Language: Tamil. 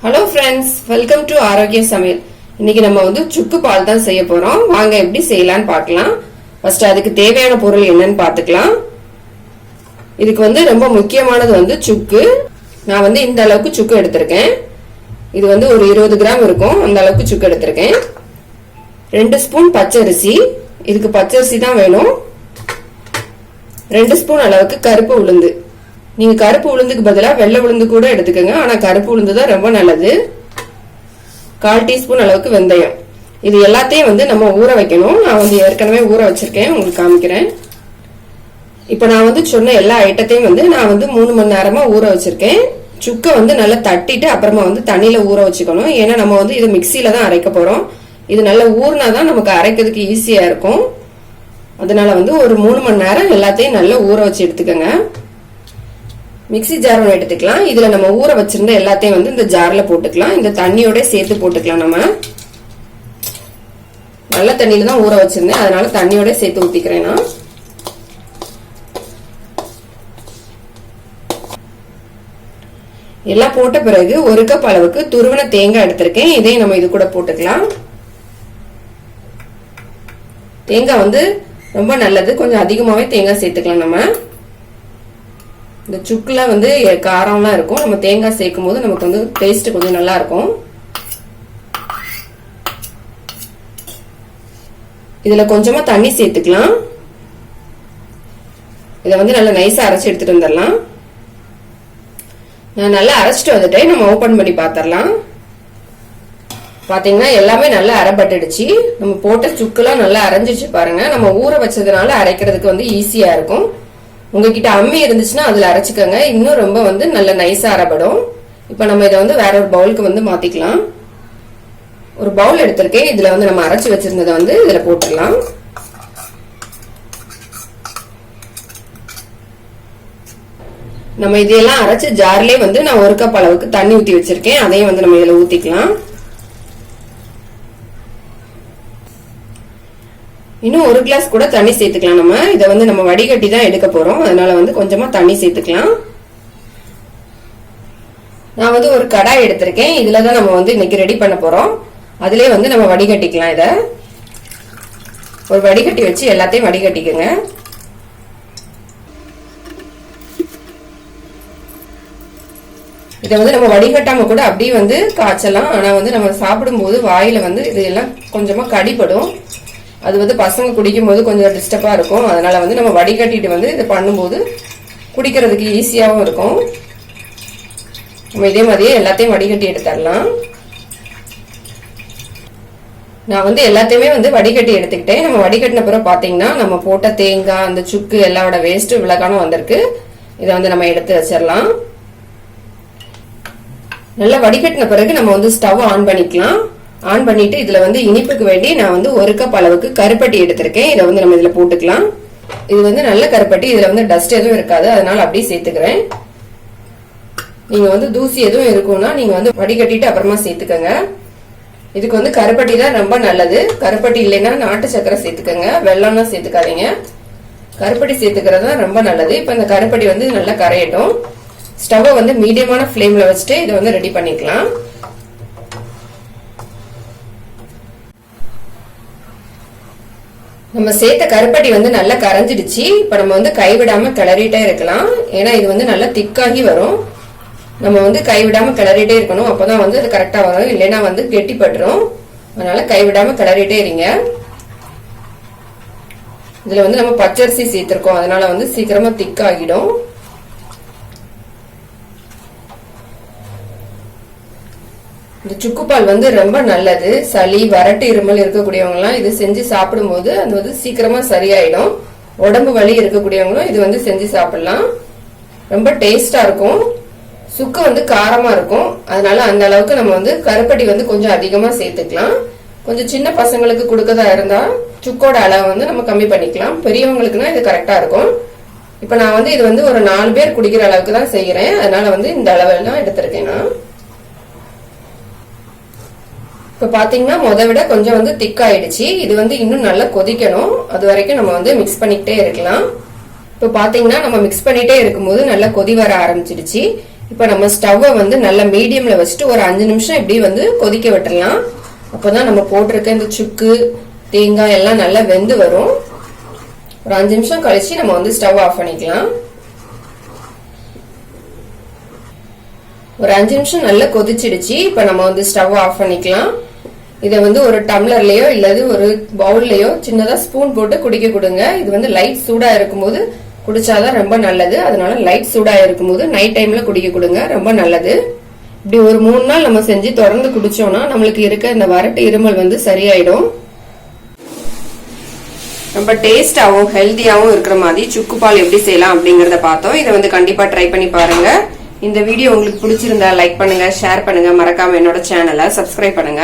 ஹலோ ஃப்ரெண்ட்ஸ், வெல்கம் டு ஆரோக்கிய சமையல். இன்னைக்கு நம்ம சுக்கு பால் தான் செய்ய போறோம். வாங்க எப்படி செய்யலாம்னு பார்க்கலாம். ஃபர்ஸ்ட் அதுக்கு தேவையான பொருள் என்னன்னு பார்த்துக்கலாம். இதுக்கு ரொம்ப முக்கியமானது சுக்கு. நான் இந்த அளவுக்கு சுக்கு எடுத்திருக்கேன். இது ஒரு 20 கிராம் இருக்கும். அந்த அளவுக்கு சுக்கு எடுத்திருக்கேன். 2 ஸ்பூன் பச்சரிசி. இதுக்கு பச்சரிசி தான் வேணும். 2 ஸ்பூன் அளவுக்கு கருப்பு உளுந்து. நீங்க கருப்பு உளுந்துக்கு பதிலா வெள்ளை உளுந்து கூட எடுத்துக்கோங்க. ஆனா கருப்பு உளுந்து தான் ரொம்ப நல்லது. 1/4 டீஸ்பூன் அளவுக்கு வெந்தயம். இது எல்லாத்தையும் நம்ம ஊற வைக்கணும். நான் ஏற்கனவே ஊற வச்சிருக்கேன், உங்களுக்கு காமிக்கிறேன். இப்ப நான் சொன்ன எல்லா ஐட்டத்தையும் நான் 3 மணி நேரமா ஊற வச்சிருக்கேன். சுக்க நல்லா தட்டிட்டு அப்புறமா தண்ணியில ஊற வச்சுக்கணும். ஏன்னா நம்ம இது மிக்சியில தான் அரைக்க போறோம். இது நல்லா ஊறினாதான் நமக்கு அரைக்கிறதுக்கு ஈஸியா இருக்கும். அதனால ஒரு 3 மணி நேரம் எல்லாத்தையும் நல்லா ஊற வச்சு எடுத்துக்கோங்க. மிக்சி ஜார் ஒன்று எடுத்துக்கலாம். இதுல நம்ம ஊற வச்சிருந்த எல்லாத்தையும் இந்த ஜார்ல போட்டுக்கலாம். இந்த தண்ணியோட சேர்த்து போட்டுக்கலாம். நம்ம நல்ல தண்ணியில தான் ஊற வச்சிருந்தேன், அதனால தண்ணியோட சேர்த்து ஊத்திக்கிறேன். நான் எல்லாம் போட்ட பிறகு 1 கப் அளவுக்கு துருவன தேங்காய் எடுத்திருக்கேன். இதையும் நம்ம இது கூட போட்டுக்கலாம். தேங்காய் ரொம்ப நல்லது. கொஞ்சம் அதிகமாவே தேங்காய் சேர்த்துக்கலாம். நம்ம இந்த சுக்குல காரம்லாம் இருக்கும். நம்ம தேங்காய் சேர்க்கும் போது நமக்கு டேஸ்ட் கொஞ்சம் நல்லா இருக்கும். இதுல கொஞ்சமா தண்ணி சேர்த்துக்கலாம். இதை நல்லா நைஸா அரைச்சு எடுத்துட்டு வந்துடலாம். நான் நல்லா அரைச்சிட்டு வந்துட்டேன். நம்ம ஓபன் பண்ணி பாத்திரலாம். பாத்தீங்கன்னா எல்லாமே நல்லா அரைப்பட்டுடுச்சு. நம்ம போட்ட சுக்குலாம் நல்லா அரைஞ்சிச்சு பாருங்க. நம்ம ஊற வச்சதுனால அரைக்கிறதுக்கு ஈஸியா இருக்கும். உங்ககிட்ட அம்மி இருந்துச்சுன்னா அதுல அரைச்சுக்கோங்க. இன்னும் ரொம்ப நல்ல நைஸா அரைப்படும். இப்ப நம்ம இதை வேற ஒரு பவுலுக்கு மாத்திக்கலாம். ஒரு பவுல் எடுத்திருக்கேன். இதுல நம்ம அரைச்சு வச்சிருந்ததை இதுல போட்டுடலாம். நம்ம இதெல்லாம் அரைச்சு ஜார்லயே நான் 1 கப் அளவுக்கு தண்ணி ஊத்தி வச்சிருக்கேன். அதையும் நம்ம இதுல ஊத்திக்கலாம். இன்னும் 1 கிளாஸ் கூட தண்ணி சேர்த்துக்கலாம். நம்ம இதை நம்ம வடிகட்டி தான் எடுக்க போறோம். அதனால கொஞ்சமா தண்ணி சேர்த்துக்கலாம். நான் ஒரு கடாய் எடுத்திருக்கேன். இதுலதான் நம்ம இன்னைக்கு ரெடி பண்ண போறோம். அதுலயே நம்ம வடிகட்டிக்கலாம். இத ஒரு வடிகட்டி வச்சு எல்லாத்தையும் வடிகட்டிக்கோங்க. இதை நம்ம வடிகட்டாம கூட அப்படியே காய்ச்சலாம். ஆனா நம்ம சாப்பிடும் போது வாயில இது எல்லாம் கொஞ்சமா கடிபடும். அது பசங்க குடிக்கும் போது கொஞ்சம் டிஸ்டர்பா இருக்கும். அதனால நம்ம வடிகட்டிட்டு இதை பண்ணும்போது குடிக்கிறதுக்கு ஈஸியாவும் இருக்கும். நம்ம இதே மாதிரியே எல்லாத்தையும் வடிகட்டி எடுத்துடலாம். நான் எல்லாத்தையுமே வடிகட்டி எடுத்துக்கிட்டேன். நம்ம வடிகட்டின பிறகு பாத்தீங்கன்னா நம்ம போட்ட தேங்காய், அந்த சுக்கு எல்லாரோட வேஸ்ட் விளக்கானும் வந்திருக்கு. இதை நம்ம எடுத்து வச்சிடலாம். நல்லா வடிகட்டின பிறகு நம்ம ஸ்டவ் ஆன் பண்ணிக்கலாம். ஆன் பண்ணிட்டு இதுல இனிப்புக்கு வேண்டி நான் 1 கப் அளவுக்கு கருப்பட்டி எடுத்திருக்கேன். இதை நம்ம இதுல போட்டுக்கலாம். இது நல்ல கருப்பட்டி. இதுல டஸ்ட் எதுவும் இருக்காது, அதனால அப்படியே சேர்த்துக்கிறேன். நீங்க தூசி எதுவும் இருக்கும்னா நீங்க வடிகட்டிட்டு அப்புறமா சேர்த்துக்கங்க. இதுக்கு கருப்பட்டி தான் ரொம்ப நல்லது. கருப்பட்டி இல்லைன்னா நாட்டு சக்கரை சேர்த்துக்கங்க. வெள்ளம்னா சேர்த்துக்காதீங்க. கருப்பட்டி சேர்த்துக்கிறது தான் ரொம்ப நல்லது. இப்ப இந்த கருப்பட்டி நல்லா கரையட்டும். ஸ்டவ் மீடியமான ஃப்ளேம்ல வச்சுட்டு இதை ரெடி பண்ணிக்கலாம். நம்ம சேர்த்த கருப்பட்டி நல்லா கரைஞ்சிடுச்சு. இப்ப நம்ம கைவிடாம கிளறிட்டே இருக்கலாம். ஏன்னா இது நல்லா திக்காகி வரும். நம்ம கைவிடாம கிளறிட்டே இருக்கணும். அப்பதான் அது கரெக்டா வரும். இல்லைன்னா கெட்டிப்பட்டுரும். அதனால கைவிடாம கிளறிட்டே இருங்க. இதுல நம்ம பச்சரிசி சேர்த்திருக்கோம். அதனால சீக்கிரமா திக்காகிடும். இந்த சுக்குப்பால் ரொம்ப நல்லது. சளி, வறட்டு, இருமல் இருக்கக்கூடியவங்க எல்லாம் இது செஞ்சு சாப்பிடும் போது அது சீக்கிரமா சரியாயிடும். உடம்பு வலி இருக்கக்கூடியவங்களும் இது செஞ்சு சாப்பிடலாம். ரொம்ப டேஸ்டா இருக்கும். சுக்கு காரமா இருக்கும். அதனால அந்த அளவுக்கு நம்ம கருப்பட்டி கொஞ்சம் அதிகமா சேர்த்துக்கலாம். கொஞ்சம் சின்ன பசங்களுக்கு கொடுக்கறதா இருந்தா சுக்கோட அளவு நம்ம கம்மி பண்ணிக்கலாம். பெரியவங்களுக்குன்னா இது கரெக்டா இருக்கும். இப்ப நான் இது ஒரு 4 பேர் குடிக்கிற அளவுக்கு தான் செய்யறேன். அதனால இந்த அளவெல்லாம் எடுத்திருக்கேன். நான் இப்ப பாத்தீங்கன்னா விட கொஞ்சம் திக்காயிடுச்சு. இது இன்னும் நல்லா கொதிக்கணும். அது வரைக்கும் நம்ம மிக்ஸ் பண்ணிக்கிட்டே இருக்கலாம். இப்ப பாத்தீங்கன்னா நம்ம மிக்ஸ் பண்ணிட்டே இருக்கும்போது நல்லா கொதி வர ஆரம்பிச்சிடுச்சு. இப்ப நம்ம ஸ்டவ்வை வந்து நல்ல மீடியம்ல வச்சுட்டு ஒரு 5 நிமிஷம் இப்படி வந்து கொதிக்க விட்டுறலாம். அப்பதான் நம்ம போட்டிருக்க இந்த சுக்கு தேங்காய் எல்லாம் நல்லா வெந்து வரும். ஒரு 5 நிமிஷம் கழிச்சு நம்ம வந்து ஸ்டவ் ஆஃப் பண்ணிக்கலாம். ஒரு 5 நிமிஷம் நல்லா கொதிச்சிடுச்சு. இப்ப நம்ம வந்து ஸ்டவ் ஆஃப் பண்ணிக்கலாம். இதை வந்து ஒரு டம்ளர்லயோ இல்லது ஒரு பவுல்லயோ சின்னதா ஸ்பூன் போட்டு குடிக்க கொடுங்க. இது வந்து லைட் சூடா இருக்கும்போது குடிச்சாதான் ரொம்ப நல்லது. அதனால லைட் சூடா இருக்கும்போது நைட் டைம்ல குடிக்க கொடுங்க, ரொம்ப நல்லது. இப்படி ஒரு 3 நாள் நம்ம செஞ்சு தொடர்ந்து குடிச்சோம்னா நம்மளுக்கு இருக்க இந்த வறட்டு இருமல் வந்து சரியாயிடும். ரொம்ப டேஸ்டாவும் ஹெல்த்தியாவும் இருக்கிற மாதிரி சுக்கு பால் எப்படி செய்யலாம் அப்படிங்கறத பார்த்தோம். இதை வந்து கண்டிப்பா ட்ரை பண்ணி பாருங்க. இந்த வீடியோ உங்களுக்கு பிடிச்சிருந்தா லைக் பண்ணுங்க, ஷேர் பண்ணுங்க, மறக்காம என்னோட சேனலை சப்ஸ்கிரைப் பண்ணுங்க.